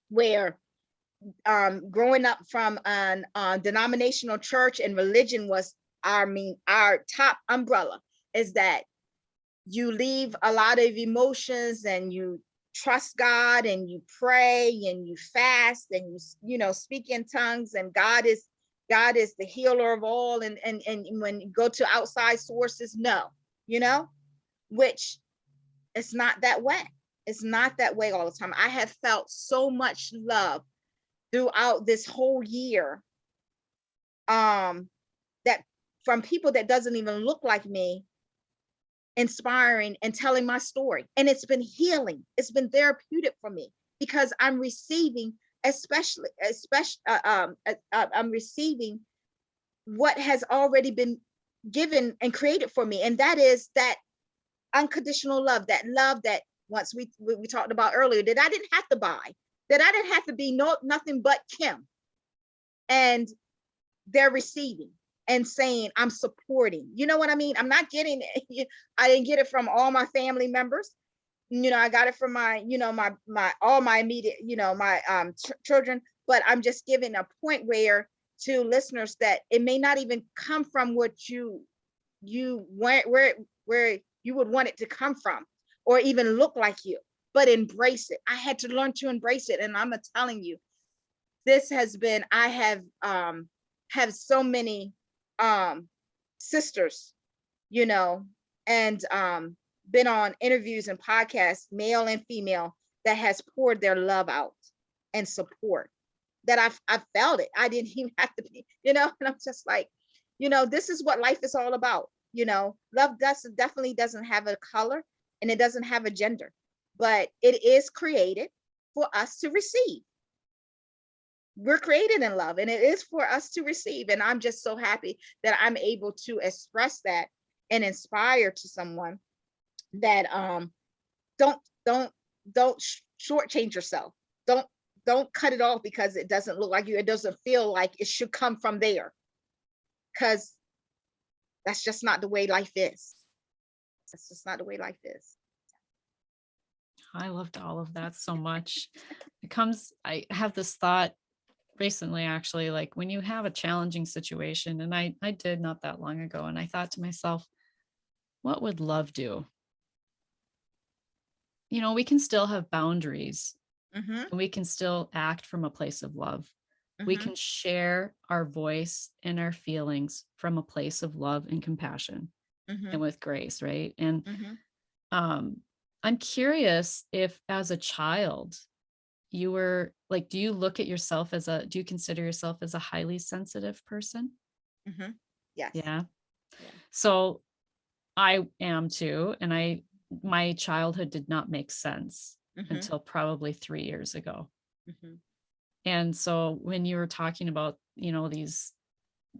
where growing up from an denominational church, and religion was our top umbrella, is that you leave a lot of emotions, and you trust God, and you pray, and you fast, and you speak in tongues, and God is the healer of all. And when you go to outside sources, no, which it's not that way. It's not that way all the time. I have felt so much love throughout this whole year, that from people that doesn't even look like me, inspiring and telling my story. And it's been healing. It's been therapeutic for me, because I'm receiving, I'm receiving what has already been given and created for me. And that is that unconditional love, that once we talked about earlier, that I didn't have to buy, that I didn't have to be nothing but Kim. And they're receiving and saying, I'm supporting. You know what I mean? I'm not getting it. I didn't get it from all my family members. I got it from my, all my immediate, my children. But I'm just giving a point where, to listeners, that it may not even come from what you where you would want it to come from, or even look like you, but embrace it. I had to learn to embrace it. And I'm telling you, this has been, I have so many sisters, and been on interviews and podcasts, male and female, that has poured their love out and support, that I've felt it. I didn't even have to be, and I'm just like, this is what life is all about. Love definitely doesn't have a color, and it doesn't have a gender, but it is created for us to receive. We're created in love, and it is for us to receive. And I'm just so happy that I'm able to express that and inspire to someone that don't shortchange yourself. Don't cut it off because it doesn't look like you. It doesn't feel like it should come from there, because that's just not the way life is. That's just not the way life is. I loved all of that so much. I have this thought recently, actually, like when you have a challenging situation, and I did not that long ago, and I thought to myself, what would love do? We can still have boundaries, Mm-hmm. and we can still act from a place of love. We Mm-hmm. can share our voice and our feelings from a place of love and compassion, Mm-hmm. and with grace, right? And Mm-hmm. I'm curious if, as a child, you were like, do you consider yourself as a highly sensitive person? Mm-hmm. Yes. Yeah. Yeah. So I am too. And my childhood did not make sense Mm-hmm. until probably 3 years ago. Mm-hmm. And so when you were talking about, these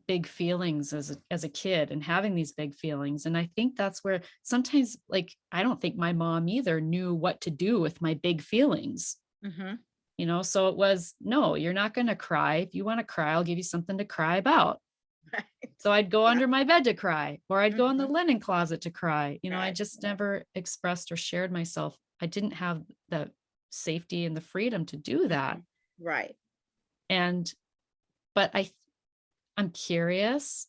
big feelings as a kid, and having these big feelings, and I think that's where sometimes, like, I don't think my mom either knew what to do with my big feelings. Mm-hmm. So it was, no, you're not going to cry. If you want to cry, I'll give you something to cry about. Right. So I'd go Yeah. under my bed to cry, or I'd go in the Mm-hmm. linen closet to cry. I Right. just Yeah. never expressed or shared myself. I didn't have the safety and the freedom to do that. Mm-hmm. Right. But I'm curious,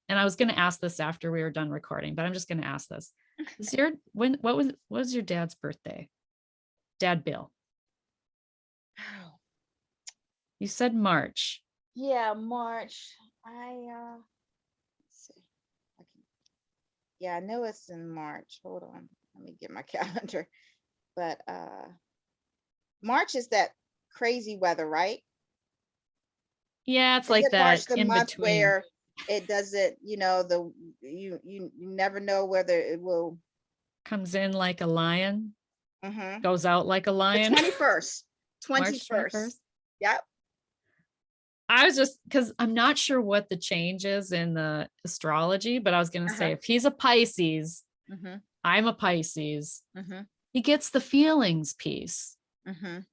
and I was going to ask this after we were done recording, but I'm just going to ask this. What was your dad's birthday? Dad Bill. Oh. You said March. Yeah, March. Let's see. Yeah, I know it's in March. Hold on. Let me get my calendar. But March is that crazy weather, right? Yeah, it's Is like it that March the in month between. where it doesn't, you never know whether it will Comes in like a lion, mm-hmm. goes out like a The lion. 21st. March 21st. 21st. Yep. I was just because I'm not sure what the change is in the astrology, but I was going to say Uh-huh. if he's a Pisces, Mhm. I'm a Pisces, Mhm. he gets the feelings piece. Mhm.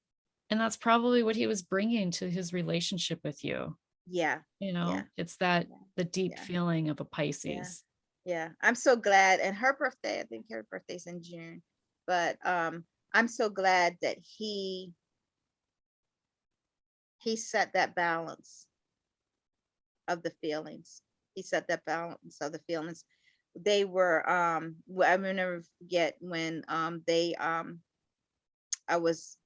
And that's probably what he was bringing to his relationship with you. Yeah. Yeah. It's that Yeah. the deep Yeah. feeling of a Yeah. Pisces. Yeah. I'm so glad. And her birthday, I think her birthday's in June. But I'm so glad that he set that balance of the feelings. He set that balance of the feelings. They were I will never forget when they I was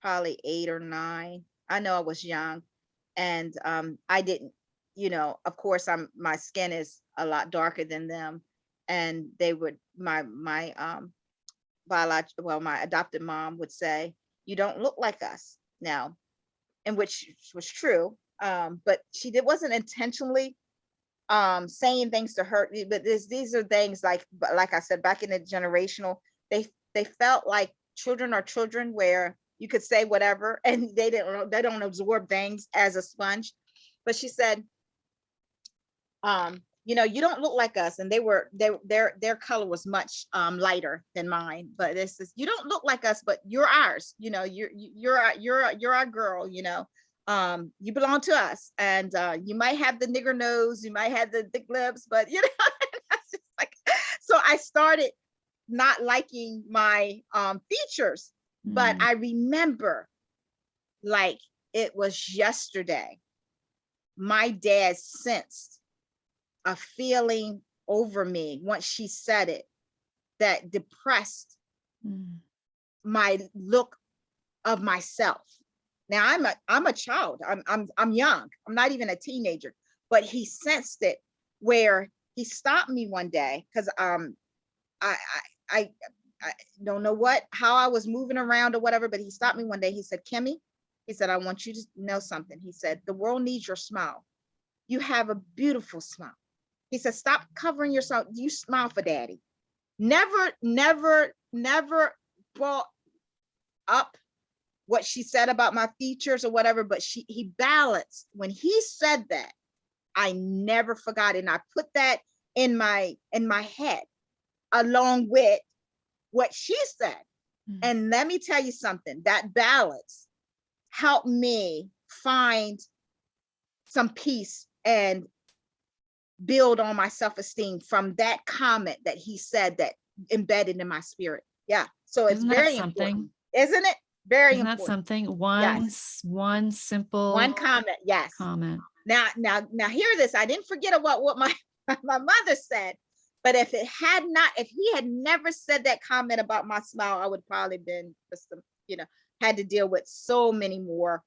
probably 8 or 9. I know I was young, and I didn't, of course, my skin is a lot darker than them, and they would my biological, well, my adopted mom would say, "You don't look like us now," and which was true. But she did wasn't intentionally saying things to hurt me, but these are things like I said, back in the generational, they felt like children are children, where you could say whatever and they don't absorb things as a sponge. But she said, you don't look like us. And their color was much lighter than mine, but this is, you don't look like us, but you're ours. You're our girl. You belong to us, and you might have the nigger nose, you might have the thick lips, but that's just like, so I started not liking my features. But Mm, I remember, like it was yesterday, my dad sensed a feeling over me once she said it, that depressed mm, my look of myself. Now I'm a child. I'm young. I'm not even a teenager, but he sensed it, where he stopped me one day because I, I I I don't know how I was moving around or whatever, but he stopped me one day. He said, "Kimmy," he said, "I want you to know something." He said, "The world needs your smile. You have a beautiful smile." He said, "Stop covering yourself. You smile for daddy." Never, never, never brought up what she said about my features or whatever, but he balanced. When he said that, I never forgot it. And I put that in my head, along with what she said. mm. And let me tell you something, that balance helped me find some peace and build on my self-esteem from that comment that he said, that embedded in my spirit. Yeah. So it's Isn't that very important, something? isn't it? Very Isn't that important. something? Yes. One One simple comment. Yes. comment. Now hear this. I didn't forget about what my my mother said, but if he had never said that comment about my smile, I would probably been just some, had to deal with so many more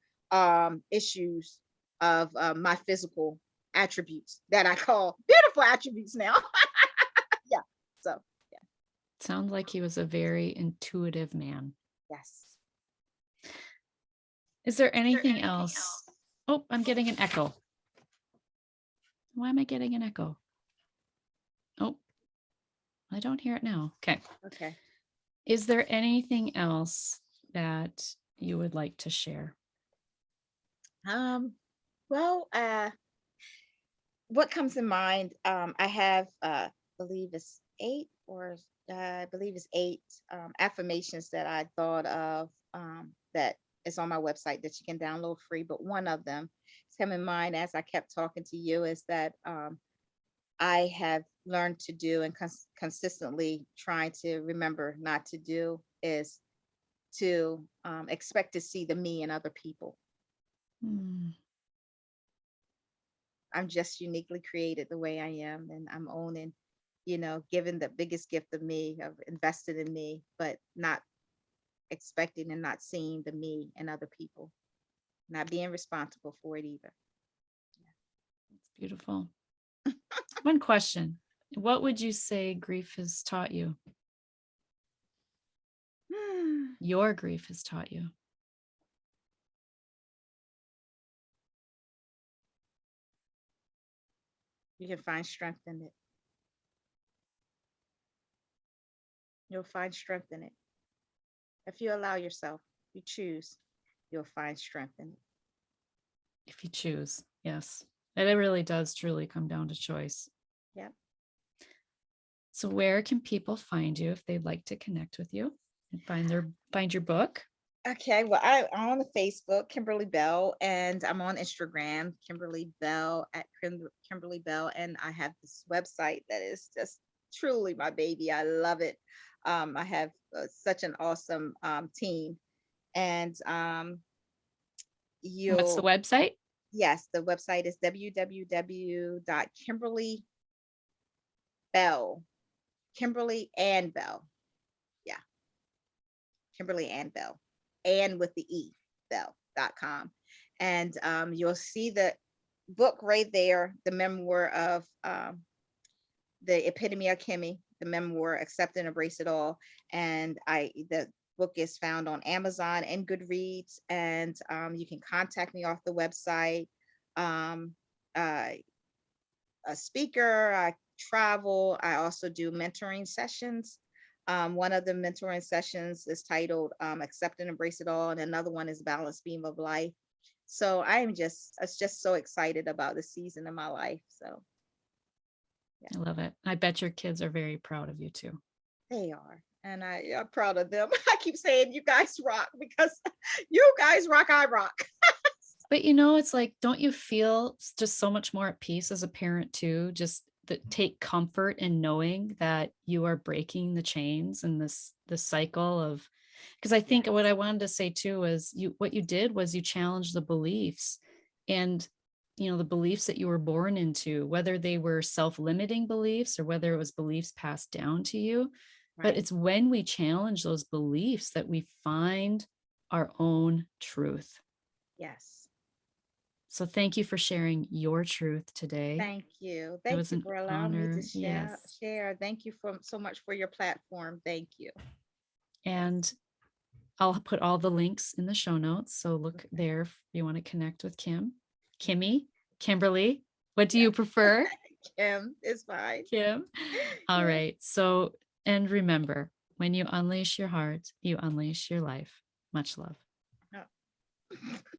issues of my physical attributes that I call beautiful attributes now. Yeah. So yeah. Sounds like he was a very intuitive man. Yes. Is there anything else? Oh, I'm getting an echo. Why am I getting an echo? Oh, I don't hear it now. Okay. Okay. Is there anything else that you would like to share? Um. Well, what comes in mind, I have believe it's I believe it's eight affirmations that I thought of, that is on my website that you can download free. But one of them is come in mind as I kept talking to you, is that I have learned to do, and consistently trying to remember not to do, is to expect to see the me in other people. Hmm. I'm just uniquely created the way I am, and I'm owning, giving the biggest gift of me, of invested in me, but not expecting and not seeing the me in other people, not being responsible for it either. That's beautiful. One question. What would you say grief has taught you? Yeah. Your grief has taught you. You can find strength in it. You'll find strength in it if you allow yourself. You choose. you'll find strength in it. If you choose. Yes. And it really does truly come down to choice. Yep. So where can people find you if they'd like to connect with you and find your book? Okay, well, I'm on the Facebook, Kimberly Bell, and I'm on Instagram, Kimberly Bell at Kimberly Bell, and I have this website that is just truly my baby. I love it. I have such an awesome team, and What's the you'll website? yes, the website is www.kimberlybell, Kimberly and Bell, yeah, Kimberly and Bell, and with the E, Bell.com. And you'll see the book right there, the memoir of the epitome of Kimmy, the memoir, Accept and Embrace It All. And the book is found on Amazon and Goodreads, and you can contact me off the website. Um, uh, a speaker, I travel, I also do mentoring sessions. One of the mentoring sessions is titled Accept and Embrace It All, and another one is Balance Beam of Life. So it's just so excited about the season of my life. So yeah, I love it. I bet your kids are very proud of you too. they are. And I'm proud of them. I keep saying you guys rock because you guys rock, I rock. But it's like, don't you feel just so much more at peace as a parent too? Just that take comfort in knowing that you are breaking the chains and this cycle of, because I think what Yes, I wanted to say too is what you did was you challenged the beliefs and the beliefs that you were born into, whether they were self-limiting beliefs or whether it was beliefs passed down to you. But right. it's when we challenge those beliefs that we find our own truth. Yes. So thank you for sharing your truth today. Thank you. It Thank was you an for allowing me to honor. Yes. share. Thank you for so much for your platform. Thank you. Yes. And I'll put all the links in the show notes. So look Okay. there if you want to connect with Okay. Kimmy, Kimberly. What do Yeah. you prefer? Kim is fine. Kim. All Yeah. right. So, and remember, when you unleash your heart, you unleash your life. Much love. Oh.